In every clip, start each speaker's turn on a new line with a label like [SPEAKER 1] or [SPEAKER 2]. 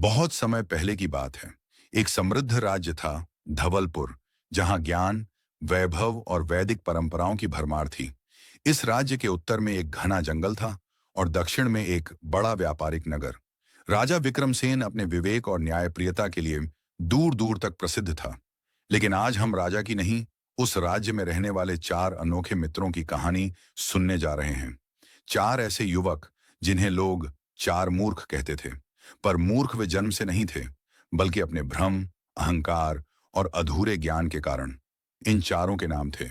[SPEAKER 1] बहुत समय पहले की बात है। एक समृद्ध राज्य था, धवलपुर, जहां ज्ञान, वैभव और वैदिक परंपराओं की भरमार थी। इस राज्य के उत्तर में एक घना जंगल था और दक्षिण में एक बड़ा व्यापारिक नगर। राजा विक्रमसेन अपने विवेक और न्यायप्रियता के लिए दूर दूर तक प्रसिद्ध था। लेकिन आज हम राजा की नहीं, उस राज्य में रहने वाले चार अनोखे मित्रों की कहानी सुनने जा रहे हैं। चार ऐसे युवक जिन्हें लोग चार मूर्ख कहते थे। पर मूर्ख वे जन्म से नहीं थे, बल्कि अपने भ्रम, अहंकार और अधूरे ज्ञान के कारण। इन चारों के नाम थे: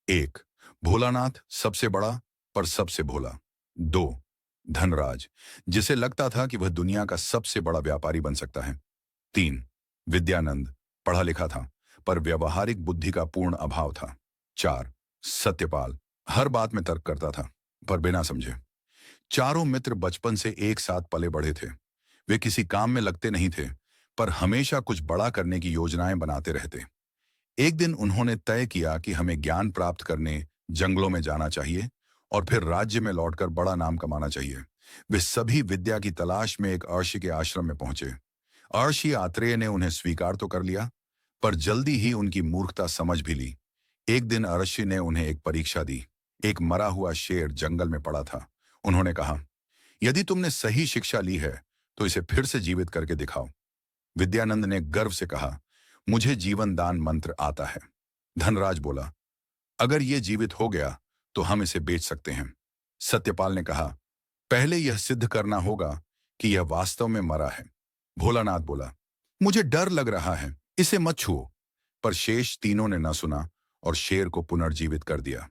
[SPEAKER 1] एक, भोलानाथ, सबसे बड़ा पर सबसे भोला। दो, धनराज, जिसे लगता था कि वह दुनिया का सबसे बड़ा व्यापारी बन सकता है। तीन, विद्यानंद, पढ़ा लिखा था पर व्यवहारिक बुद्धि का पूर्ण अभाव था। चार, सत्यपाल, हर बात में तर्क करता था पर बिना समझे। चारों मित्र बचपन से एक साथ पले बढ़े थे। वे किसी काम में लगते नहीं थे, पर हमेशा कुछ बड़ा करने की योजनाएं बनाते रहते। एक दिन उन्होंने तय किया कि हमें ज्ञान प्राप्त करने जंगलों में जाना चाहिए और फिर राज्य में लौटकर बड़ा नाम कमाना चाहिए। वे सभी विद्या की तलाश में एक अर्षि के आश्रम में पहुंचे। अर्षि आत्रेय ने उन्हें स्वीकार तो कर लिया, पर जल्दी ही उनकी मूर्खता समझ भी ली। एक दिन अर्षि ने उन्हें एक परीक्षा दी। एक मरा हुआ शेर जंगल में पड़ा था। उन्होंने कहा, यदि तुमने सही शिक्षा ली है तो इसे फिर से जीवित करके दिखाओ। विद्यानंद ने गर्व से कहा, मुझे जीवन दान मंत्र आता है। धनराज बोला, अगर ये जीवित हो गया तो हम इसे बेच सकते हैं। सत्यपाल ने कहा, पहले यह सिद्ध करना होगा कि यह वास्तव में मरा है। भोलानाथ बोला, मुझे डर लग रहा है, इसे मत छुओ। पर शेष तीनों ने न सुना और शेर को पुनर्जीवित कर दिया।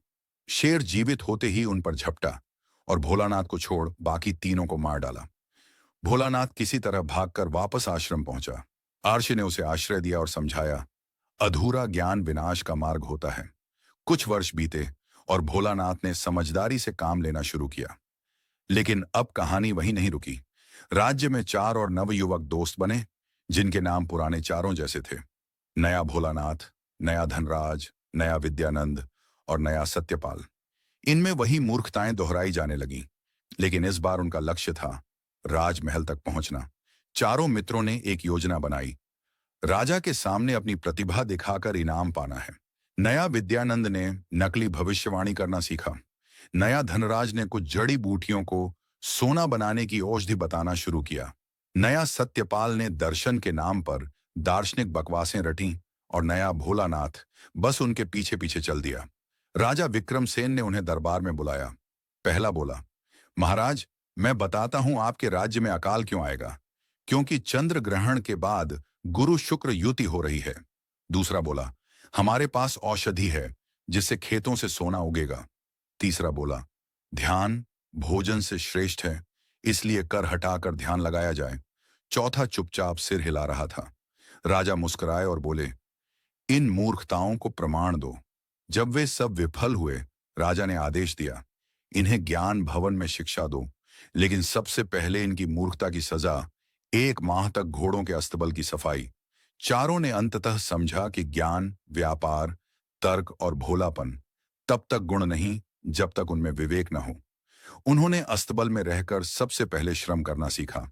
[SPEAKER 1] शेर जीवित होते ही उन पर झपटा और भोलानाथ को छोड़ बाकी तीनों को मार डाला। भोलानाथ किसी तरह भागकर वापस आश्रम पहुंचा। आर्षि ने उसे आश्रय दिया और समझाया, अधूरा ज्ञान विनाश का मार्ग होता है। कुछ वर्ष बीते और भोलानाथ ने समझदारी से काम लेना शुरू किया। लेकिन अब कहानी वहीं नहीं रुकी। राज्य में चार और नवयुवक दोस्त बने, जिनके नाम पुराने चारों जैसे थे। नया भोलानाथ, नया धनराज, नया विद्यानंद और नया सत्यपाल। इनमें वही मूर्खताएं दोहराई जाने लगीं, लेकिन इस बार उनका लक्ष्य था राजमहल तक पहुंचना। चारों मित्रों ने एक योजना बनाई। राजा के सामने अपनी प्रतिभा दिखाकर इनाम पाना है। नया विद्यानंद ने नकली भविष्यवाणी करना सीखा। नया धनराज ने कुछ जड़ी बूटियों को सोना बनाने की औषधि बताना शुरू किया। नया सत्यपाल ने दर्शन के नाम पर दार्शनिक बकवासें रटी और नया भोलानाथ बस उनके पीछे पीछे चल दिया। राजा विक्रमसेन ने उन्हें दरबार में बुलाया। पहला बोला, महाराज, मैं बताता हूं आपके राज्य में अकाल क्यों आएगा, क्योंकि चंद्र ग्रहण के बाद गुरु शुक्र युति हो रही है। दूसरा बोला, हमारे पास औषधि है जिससे खेतों से सोना उगेगा। तीसरा बोला, ध्यान भोजन से श्रेष्ठ है, इसलिए कर हटाकर ध्यान लगाया जाए। चौथा चुपचाप सिर हिला रहा था। राजा मुस्कुराए और बोले, इन मूर्खताओं को प्रमाण दो। जब वे सब विफल हुए, राजा ने आदेश दिया, इन्हें ज्ञान भवन में शिक्षा दो, लेकिन सबसे पहले इनकी मूर्खता की सजा 1 माह तक घोड़ों के अस्तबल की सफाई। चारों ने अंततः समझा कि ज्ञान, व्यापार, तर्क और भोलापन तब तक गुण नहीं जब तक उनमें विवेक न हो। उन्होंने अस्तबल में रहकर सबसे पहले श्रम करना सीखा,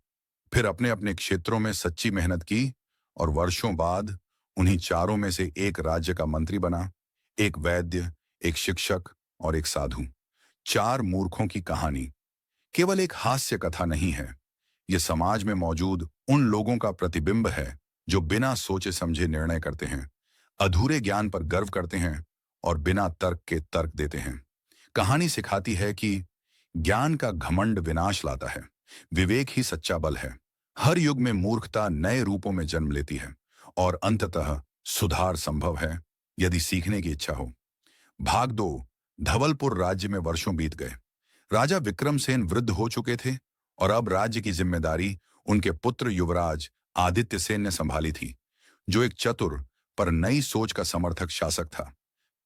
[SPEAKER 1] फिर अपने अपने क्षेत्रों में सच्ची मेहनत की और वर्षों बाद उन्हीं चारों में से एक राज्य का मंत्री बना। एक वैद्य, एक शिक्षक और एक साधु। चार मूर्खों की कहानी केवल एक हास्य कथा नहीं है। यह समाज में मौजूद उन लोगों का प्रतिबिंब है जो बिना सोचे समझे निर्णय करते हैं, अधूरे ज्ञान पर गर्व करते हैं और बिना तर्क के तर्क देते हैं। कहानी सिखाती है कि ज्ञान का घमंड विनाश लाता है, विवेक ही सच्चा बल है। हर युग में मूर्खता नए रूपों में जन्म लेती है और अंततः सुधार संभव है, यदि सीखने की इच्छा हो। भाग 2। धवलपुर राज्य में वर्षों बीत गए। राजा विक्रमसेन वृद्ध हो चुके थे और अब राज्य की जिम्मेदारी उनके पुत्र युवराज आदित्य सेन ने संभाली थी, जो एक चतुर पर नई सोच का समर्थक शासक था।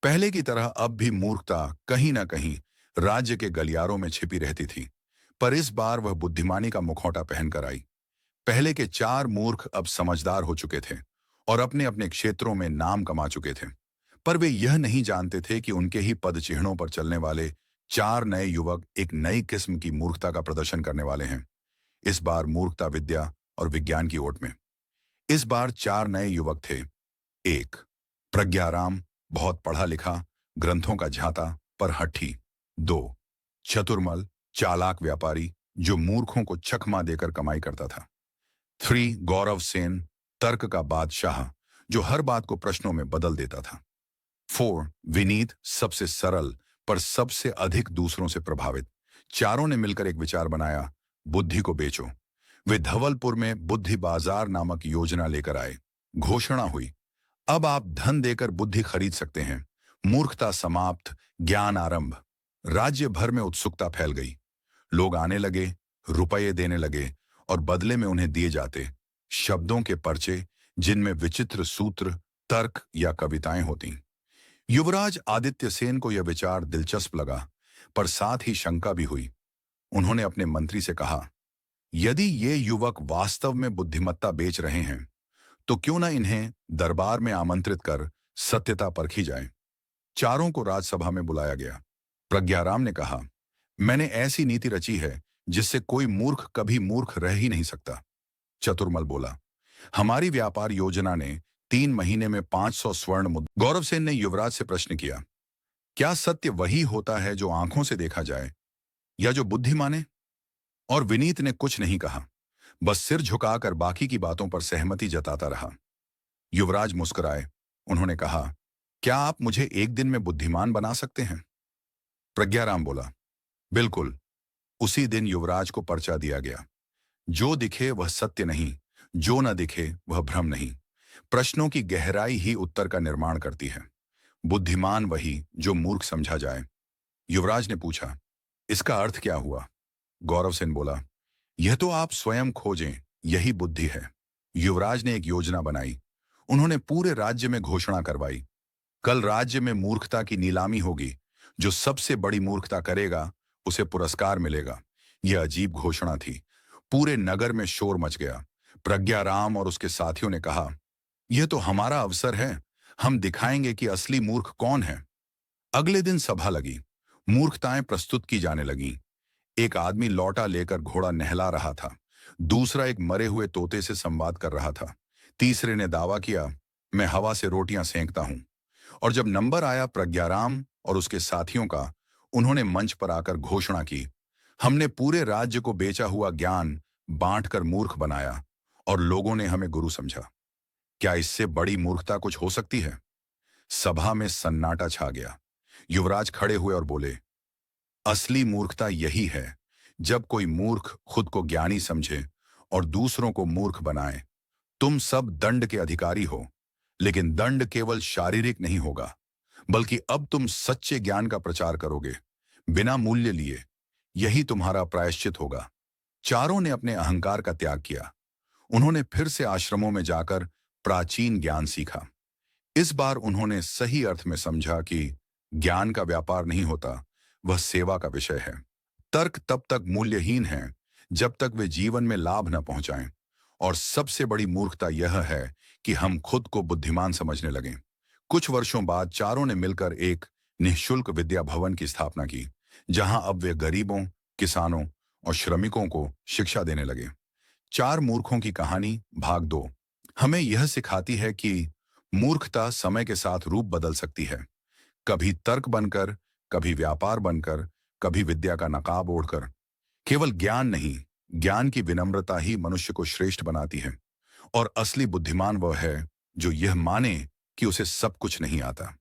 [SPEAKER 1] पहले की तरह अब भी मूर्खता कहीं ना कहीं राज्य के गलियारों में छिपी रहती थी, पर इस बार वह बुद्धिमानी का मुखौटा पहनकर आई। पहले के चार मूर्ख अब समझदार हो चुके थे और अपने अपने क्षेत्रों में नाम कमा चुके थे, पर वे यह नहीं जानते थे कि उनके ही पद चिन्हों पर चलने वाले चार नए युवक एक नई किस्म की मूर्खता का प्रदर्शन करने वाले हैं। इस बार मूर्खता विद्या और विज्ञान की ओट में। इस बार 4 नए युवक थे। 1, प्रज्ञाराम, बहुत पढ़ा लिखा, ग्रंथों का झांता पर हठी। 2, चतुर्मल, चालाक व्यापारी जो मूर्खों को चकमा देकर कमाई करता था। 3, गौरव सेन, तर्क का बादशाह जो हर बात को प्रश्नों में बदल देता था। 4, विनीत, सबसे सरल पर सबसे अधिक दूसरों से प्रभावित। चारों ने मिलकर एक विचार बनाया, बुद्धि को बेचो। वे धवलपुर में बुद्धि बाजार नामक योजना लेकर आए। घोषणा हुई, अब आप धन देकर बुद्धि खरीद सकते हैं। मूर्खता समाप्त, ज्ञान आरंभ। राज्य भर में उत्सुकता फैल गई। लोग आने लगे, रुपये देने लगे और बदले में उन्हें दिए जाते शब्दों के पर्चे जिनमें विचित्र सूत्र, तर्क या कविताएं होती। युवराज आदित्य सेन को यह विचार दिलचस्प लगा, पर साथ ही शंका भी हुई। उन्होंने अपने मंत्री से कहा, यदि ये युवक वास्तव में बुद्धिमत्ता बेच रहे हैं तो क्यों न इन्हें दरबार में आमंत्रित कर सत्यता परखी जाए। चारों को राजसभा में बुलाया गया। प्रज्ञाराम ने कहा, मैंने ऐसी नीति रची है जिससे कोई मूर्ख कभी मूर्ख रह ही नहीं सकता। चतुर्मल बोला, हमारी व्यापार योजना ने 3 महीने में 500 स्वर्ण मुद्रा। गौरव सेन ने युवराज से प्रश्न किया, क्या सत्य वही होता है जो आंखों से देखा जाए या जो बुद्धि माने? और विनीत ने कुछ नहीं कहा, बस सिर झुकाकर बाकी की बातों पर सहमति जताता रहा। युवराज मुस्कुराए। उन्होंने कहा, क्या आप मुझे एक दिन में बुद्धिमान बना सकते हैं? प्रज्ञाराम बोला, बिल्कुल। उसी दिन युवराज को पर्चा दिया गया। जो दिखे वह सत्य नहीं, जो न दिखे वह भ्रम नहीं। प्रश्नों की गहराई ही उत्तर का निर्माण करती है। बुद्धिमान वही जो मूर्ख समझा जाए। युवराज ने पूछा, इसका अर्थ क्या हुआ? गौरव सेन बोला, यह तो आप स्वयं खोजें, यही बुद्धि है। युवराज ने एक योजना बनाई। उन्होंने पूरे राज्य में घोषणा करवाई, कल राज्य में मूर्खता की नीलामी होगी। जो सबसे बड़ी मूर्खता करेगा उसे पुरस्कार मिलेगा। यह अजीब घोषणा थी। पूरे नगर में शोर मच गया। प्रज्ञाराम और उसके साथियों ने कहा, यह तो हमारा अवसर है, हम दिखाएंगे कि असली मूर्ख कौन है। अगले दिन सभा लगी। मूर्खताएं प्रस्तुत की जाने लगीं। एक आदमी लौटा लेकर घोड़ा नहला रहा था। दूसरा एक मरे हुए तोते से संवाद कर रहा था। तीसरे ने दावा किया, मैं हवा से रोटियां सेंकता हूं। और जब नंबर आया प्रज्ञाराम और उसके साथियों का, उन्होंने मंच पर आकर घोषणा की, हमने पूरे राज्य को बेचा हुआ ज्ञान बांटकर मूर्ख बनाया और लोगों ने हमें गुरु समझा। क्या इससे बड़ी मूर्खता कुछ हो सकती है? सभा में सन्नाटा छा गया। युवराज खड़े हुए और बोले, असली मूर्खता यही है जब कोई मूर्ख खुद को ज्ञानी समझे और दूसरों को मूर्ख बनाए। तुम सब दंड के अधिकारी हो, लेकिन दंड केवल शारीरिक नहीं होगा, बल्कि अब तुम सच्चे ज्ञान का प्रचार करोगे, बिना मूल्य लिए। यही तुम्हारा प्रायश्चित होगा। चारों ने अपने अहंकार का त्याग किया। उन्होंने फिर से आश्रमों में जाकर प्राचीन ज्ञान सीखा। इस बार उन्होंने सही अर्थ में समझा कि ज्ञान का व्यापार नहीं होता, वह सेवा का विषय है। तर्क तब तक मूल्यहीन है जब तक वे जीवन में लाभ न पहुंचाएं। और सबसे बड़ी मूर्खता यह है कि हम खुद को बुद्धिमान समझने लगें। कुछ वर्षों बाद चारों ने मिलकर एक निःशुल्क विद्या भवन की स्थापना की, जहां अब वे गरीबों, किसानों और श्रमिकों को शिक्षा देने लगे। 4 मूर्खों की कहानी भाग 2 हमें यह सिखाती है कि मूर्खता समय के साथ रूप बदल सकती है, कभी तर्क बनकर, कभी व्यापार बनकर, कभी विद्या का नकाब ओढ़कर। केवल ज्ञान नहीं, ज्ञान की विनम्रता ही मनुष्य को श्रेष्ठ बनाती है। और असली बुद्धिमान वह है जो यह माने कि उसे सब कुछ नहीं आता।